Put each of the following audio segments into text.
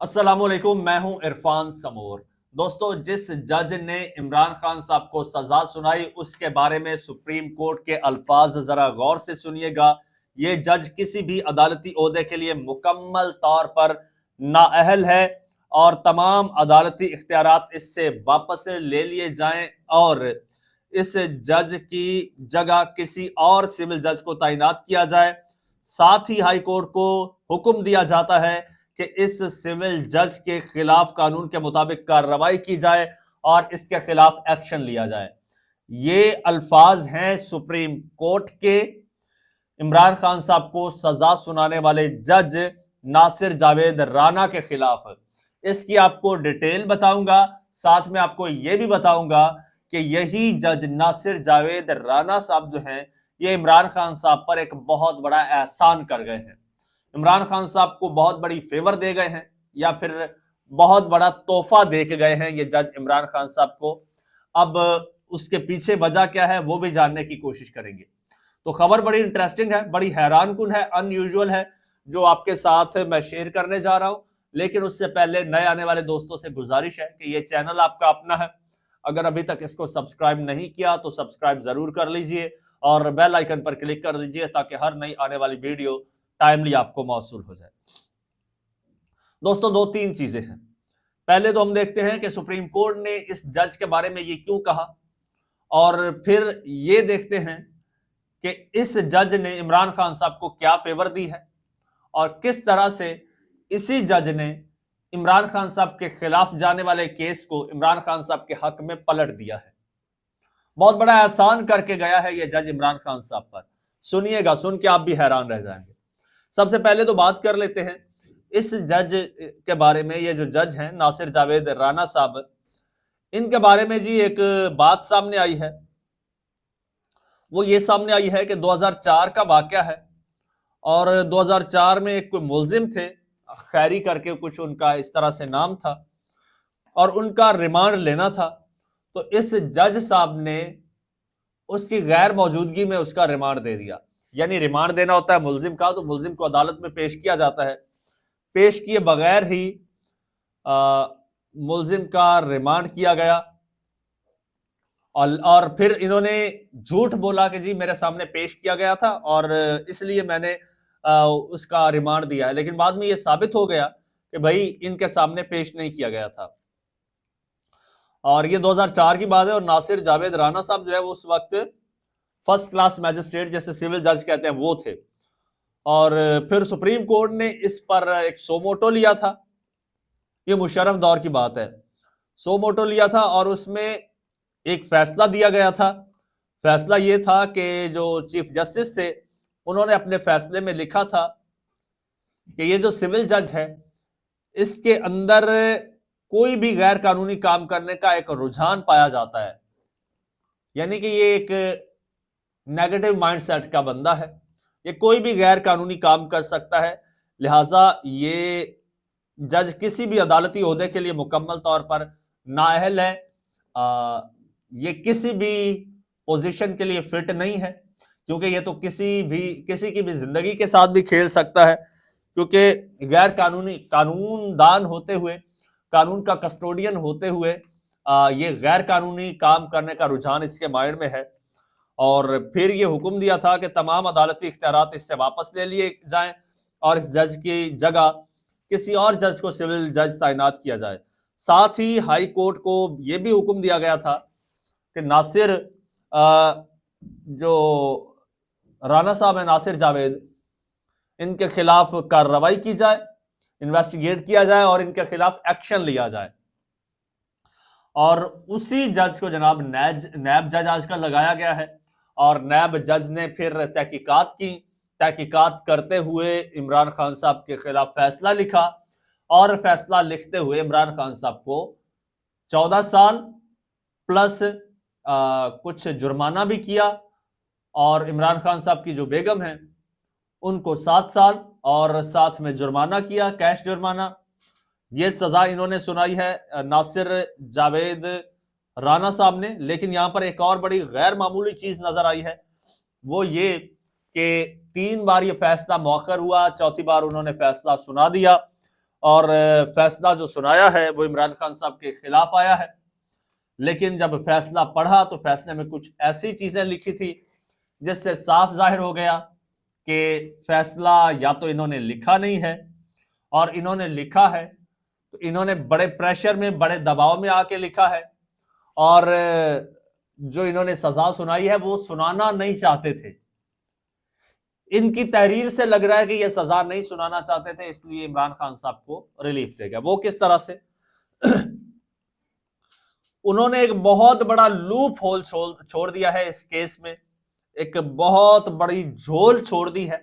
अस्सलामुअलैकुम, मैं हूं इरफान समोर। दोस्तों, जिस जज ने इमरान खान साहब को सजा सुनाई उसके बारे में सुप्रीम कोर्ट के अल्फाज जरा गौर से सुनिएगा। ये जज किसी भी अदालती ओहदे के लिए मुकम्मल तौर पर नाअहल है और तमाम अदालती इख्तियारात इससे वापस ले लिए जाएं और इस जज की जगह किसी और सिविल जज को तैनात किया जाए। साथ ही हाई कोर्ट को हुक्म दिया जाता है कि इस सिविल जज के खिलाफ कानून के मुताबिक कार्रवाई की जाए और इसके खिलाफ एक्शन लिया जाए। ये अल्फाज हैं सुप्रीम कोर्ट के इमरान खान साहब को सजा सुनाने वाले जज नासिर जावेद राना के खिलाफ। इसकी आपको डिटेल बताऊंगा, साथ में आपको यह भी बताऊंगा कि यही जज नासिर जावेद राना साहब जो हैं ये इमरान खान साहब पर एक बहुत बड़ा एहसान कर गए हैं। इमरान खान साहब को बहुत बड़ी फेवर दे गए हैं या फिर बहुत बड़ा तोहफा दे के गए हैं ये जज इमरान खान साहब को। अब उसके पीछे वजह क्या है वो भी जानने की कोशिश करेंगे। तो खबर बड़ी इंटरेस्टिंग है, बड़ी हैरानकुन है, अनयूजुअल है, जो आपके साथ मैं शेयर करने जा रहा हूं। लेकिन उससे पहले नए आने वाले दोस्तों से गुजारिश है कि ये चैनल आपका अपना है, अगर अभी तक इसको सब्सक्राइब नहीं किया तो सब्सक्राइब जरूर कर लीजिए और बेल आइकन पर क्लिक कर दीजिए ताकि हर नई आने वाली वीडियो टाइमली आपको मौसूल हो जाए। दोस्तों, दो तीन चीजें हैं। पहले तो हम देखते हैं कि सुप्रीम कोर्ट ने इस जज के बारे में ये क्यों कहा, और फिर ये देखते हैं कि इस जज ने इमरान खान साहब को क्या फेवर दी है और किस तरह से इसी जज ने इमरान खान साहब के खिलाफ जाने वाले केस को इमरान खान साहब के हक में पलट दिया है। बहुत बड़ा एहसान करके गया है यह जज इमरान खान साहब पर। सुनिएगा, सुन के आप भी हैरान रह जाएंगे। सबसे पहले तो बात कर लेते हैं इस जज के बारे में। ये जो जज हैं नासिर जावेद राना साहब, इनके बारे में जी एक बात सामने आई है। वो ये सामने आई है कि 2004 का वाकया है और 2004 में एक कोई मुलजिम थे, खैरी करके कुछ उनका इस तरह से नाम था, और उनका रिमांड लेना था। तो इस जज साहब ने उसकी गैर मौजूदगी में उसका रिमांड दे दिया। यानी रिमांड देना होता है मुलजिम का, तो मुलजिम को अदालत में पेश किया जाता है। पेश किए बगैर ही मुलजिम का रिमांड किया गया और फिर इन्होंने झूठ बोला कि जी मेरे सामने पेश किया गया था और इसलिए मैंने उसका रिमांड दिया है। लेकिन बाद में यह साबित हो गया कि भाई इनके सामने पेश नहीं किया गया था। और ये 2004 की बात है और नासिर जावेद राना साहब जो है वो उस वक्त फर्स्ट क्लास मैजिस्ट्रेट, जैसे सिविल जज कहते हैं, वो थे। और फिर सुप्रीम कोर्ट ने इस पर एक सोमोटो लिया था। ये मुशर्रफ दौर की बात है। सोमोटो लिया था और उसमें एक फैसला दिया गया था। फैसला ये था कि जो चीफ जस्टिस थे उन्होंने अपने फैसले में लिखा था कि ये जो सिविल जज है इसके अंदर कोई भी गैर कानूनी काम करने का एक रुझान पाया जाता है। यानी कि ये एक नेगेटिव माइंडसेट का बंदा है, ये कोई भी गैर कानूनी काम कर सकता है। लिहाजा ये जज किसी भी अदालती ओहदे के लिए मुकम्मल तौर पर नाअहल है। ये किसी भी पोजीशन के लिए फिट नहीं है, क्योंकि ये तो किसी की भी जिंदगी के साथ भी खेल सकता है। क्योंकि गैर कानूनी कानूनदान होते हुए, कानून का कस्टोडियन होते हुए ये गैर कानूनी काम करने का रुझान इसके माइंड में है। और फिर ये हुक्म दिया था कि तमाम अदालती इख्तियारात इससे वापस ले लिए जाएं और इस जज की जगह किसी और जज को सिविल जज तैनात किया जाए। साथ ही हाई कोर्ट को यह भी हुक्म दिया गया था कि नासिर जो राना साहब है, नासिर जावेद, इनके खिलाफ कार्रवाई की जाए, इन्वेस्टिगेट किया जाए और इनके खिलाफ एक्शन लिया जाए। और उसी जज को जनाब नैब जज आजकल लगाया गया है और नैब जज ने फिर तहकीकात की। तहकीकात करते हुए इमरान खान साहब के खिलाफ फैसला लिखा और फैसला लिखते हुए इमरान खान साहब को 14 साल प्लस कुछ जुर्माना भी किया और इमरान खान साहब की जो बेगम है उनको 7 साल और साथ में जुर्माना किया, कैश जुर्माना। ये सजा इन्होंने सुनाई है नासिर जावेद राना साहब ने। लेकिन यहां पर एक और बड़ी गैर मामूली चीज नजर आई है, वो ये कि 3 बार ये फैसला मौखर हुआ, चौथी बार उन्होंने फैसला सुना दिया और फैसला जो सुनाया है वो इमरान खान साहब के खिलाफ आया है। लेकिन जब फैसला पढ़ा तो फैसले में कुछ ऐसी चीजें लिखी थी जिससे साफ जाहिर हो गया कि फैसला या तो इन्होंने लिखा नहीं है, और इन्होंने लिखा है तो इन्होंने बड़े प्रेशर में, बड़े दबाव में आके लिखा है, और जो इन्होंने सजा सुनाई है वो सुनाना नहीं चाहते थे। इनकी तहरीर से लग रहा है कि ये सजा नहीं सुनाना चाहते थे, इसलिए इमरान खान साहब को रिलीफ दे गया। वो किस तरह से? उन्होंने एक बहुत बड़ा लूप होल छोड़ दिया है इस केस में, एक बहुत बड़ी झोल छोड़ दी है,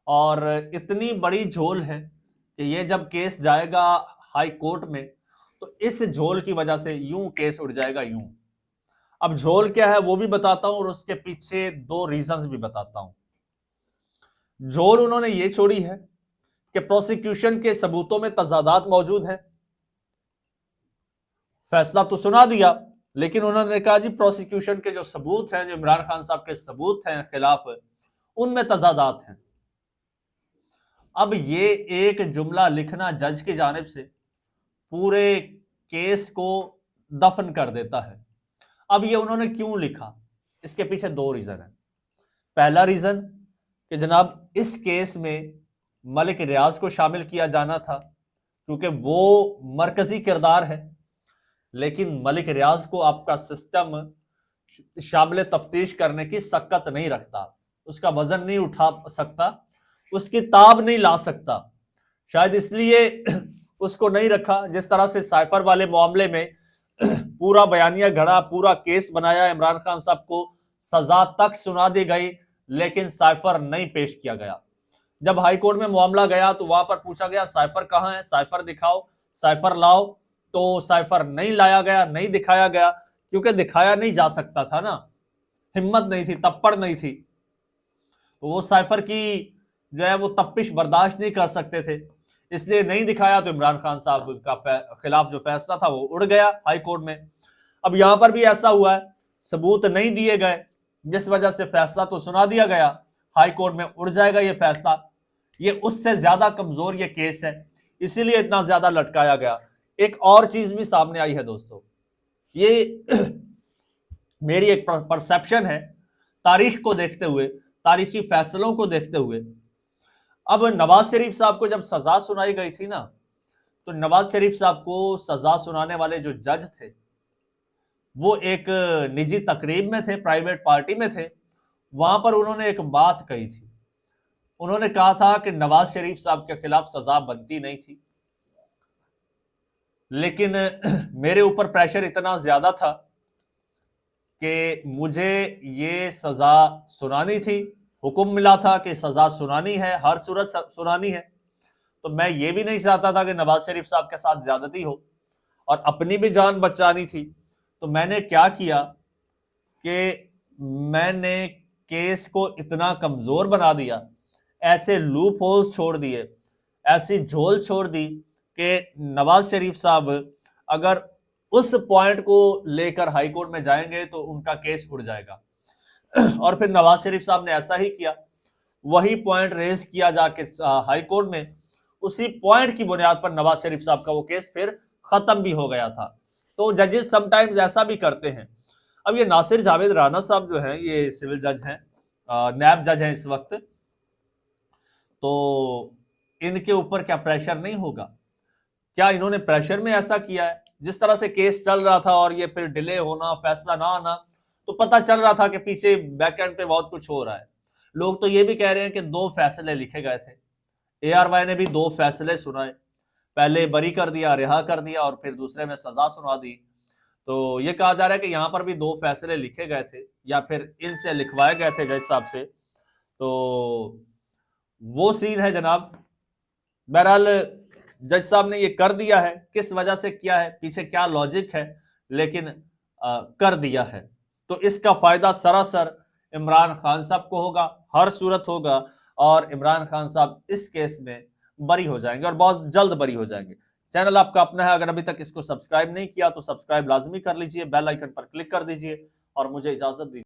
और इतनी बड़ी झोल है कि ये जब केस जाएगा हाई कोर्ट में तो इस झोल की वजह से यूं केस उड़ जाएगा, यूं। अब झोल क्या है वो भी बताता हूं, और उसके पीछे दो रीजंस भी बताता हूं। झोल उन्होंने ये छोड़ी है कि प्रोसिक्यूशन के सबूतों में तजादात मौजूद हैं। फैसला तो सुना दिया, लेकिन उन्होंने कहा जी प्रोसिक्यूशन के जो सबूत हैं, जो इमरान खान साहब के सबूत हैं खिलाफ, उनमें तजादात हैं। अब ये एक जुमला लिखना जज की जानिब से पूरे केस को दफन कर देता है। अब ये उन्होंने क्यों लिखा, इसके पीछे दो रीजन है। पहला रीजन कि जनाब इस केस में मलिक रियाज को शामिल किया जाना था, क्योंकि वो मरकजी किरदार है, लेकिन मलिक रियाज को आपका सिस्टम शामिल तफ्तीश करने की सकत नहीं रखता, उसका वजन नहीं उठा सकता, उसकी ताब नहीं ला सकता। शायद इसलिए उसको नहीं रखा। जिस तरह से साइफर वाले मामले में पूरा बयानिया घड़ा, पूरा केस बनाया, इमरान खान साहब को सजा तक सुना दी गई, लेकिन साइफर नहीं पेश किया गया। जब हाई कोर्ट में मामला गया तो वहां पर पूछा गया साइफर कहां है, साइफर दिखाओ, साइफर लाओ, तो साइफर नहीं लाया गया, नहीं दिखाया गया, क्योंकि दिखाया नहीं जा सकता था ना, हिम्मत नहीं थी, तप्पड़ नहीं थी, तो वो साइफर की जो है वो तप्पिश बर्दाश्त नहीं कर सकते थे, इसलिए नहीं दिखाया। तो इमरान खान साहब का खिलाफ जो फैसला था वो उड़ गया हाई कोर्ट में। अब यहां पर भी ऐसा हुआ है, सबूत नहीं दिए गए, जिस वजह से फैसला तो सुना दिया गया, हाई कोर्ट में उड़ जाएगा ये फैसला। ये उससे ज्यादा कमजोर ये केस है, इसीलिए इतना ज्यादा लटकाया गया। एक और चीज भी सामने आई है दोस्तों, ये मेरी एक परसेप्शन है तारीख को देखते हुए, तारीखी फैसलों को देखते हुए। अब नवाज शरीफ साहब को जब सजा सुनाई गई थी ना, तो नवाज शरीफ साहब को सजा सुनाने वाले जो जज थे वो एक निजी तकरीब में थे, प्राइवेट पार्टी में थे। वहां पर उन्होंने एक बात कही थी, उन्होंने कहा था कि नवाज शरीफ साहब के खिलाफ सजा बनती नहीं थी, लेकिन मेरे ऊपर प्रेशर इतना ज्यादा था कि मुझे ये सजा सुनानी थी, हुक्म मिला था कि सजा सुनानी है, हर सूरत सुनानी है। तो मैं ये भी नहीं चाहता था कि नवाज शरीफ साहब के साथ ज्यादती हो, और अपनी भी जान बचानी थी। तो मैंने क्या किया कि मैंने केस को इतना कमजोर बना दिया, ऐसे लूप होल्स छोड़ दिए, ऐसी झोल छोड़ दी कि नवाज शरीफ साहब अगर उस पॉइंट को लेकर हाई कोर्ट में जाएंगे तो उनका केस उड़ जाएगा। और फिर नवाज शरीफ साहब ने ऐसा ही किया, वही पॉइंट रेज किया जाके हाई कोर्ट में, उसी पॉइंट की बुनियाद पर नवाज शरीफ साहब का वो केस फिर खत्म भी हो गया था। तो जजेस समटाइम्स ऐसा भी करते हैं। अब ये नासिर जावेद राना साहब जो हैं, ये सिविल जज हैं, नैब जज हैं इस वक्त, तो इनके ऊपर क्या प्रेशर नहीं होगा? क्या इन्होंने प्रेशर में ऐसा किया है? जिस तरह से केस चल रहा था और ये फिर डिले होना, फैसला ना आना, तो पता चल रहा था कि पीछे बैक एंड पे बहुत कुछ हो रहा है। लोग तो ये भी कह रहे हैं कि 2 फैसले लिखे गए थे, ARY ने भी 2 फैसले सुनाए, पहले बरी कर दिया, रिहा कर दिया, और फिर दूसरे में सजा सुना दी। तो ये कहा जा रहा है कि यहां पर भी 2 फैसले लिखे गए थे, या फिर इनसे लिखवाए गए थे जज साहब से। तो वो सीन है जनाब। बहरहाल जज साहब ने ये कर दिया है, किस वजह से किया है, पीछे क्या लॉजिक है, लेकिन कर दिया है। तो इसका फायदा सरासर इमरान खान साहब को होगा, हर सूरत होगा, और इमरान खान साहब इस केस में बरी हो जाएंगे, और बहुत जल्द बरी हो जाएंगे। चैनल आपका अपना है, अगर अभी तक इसको सब्सक्राइब नहीं किया तो सब्सक्राइब लाजमी कर लीजिए, बेल आइकन पर क्लिक कर दीजिए, और मुझे इजाजत दीजिए।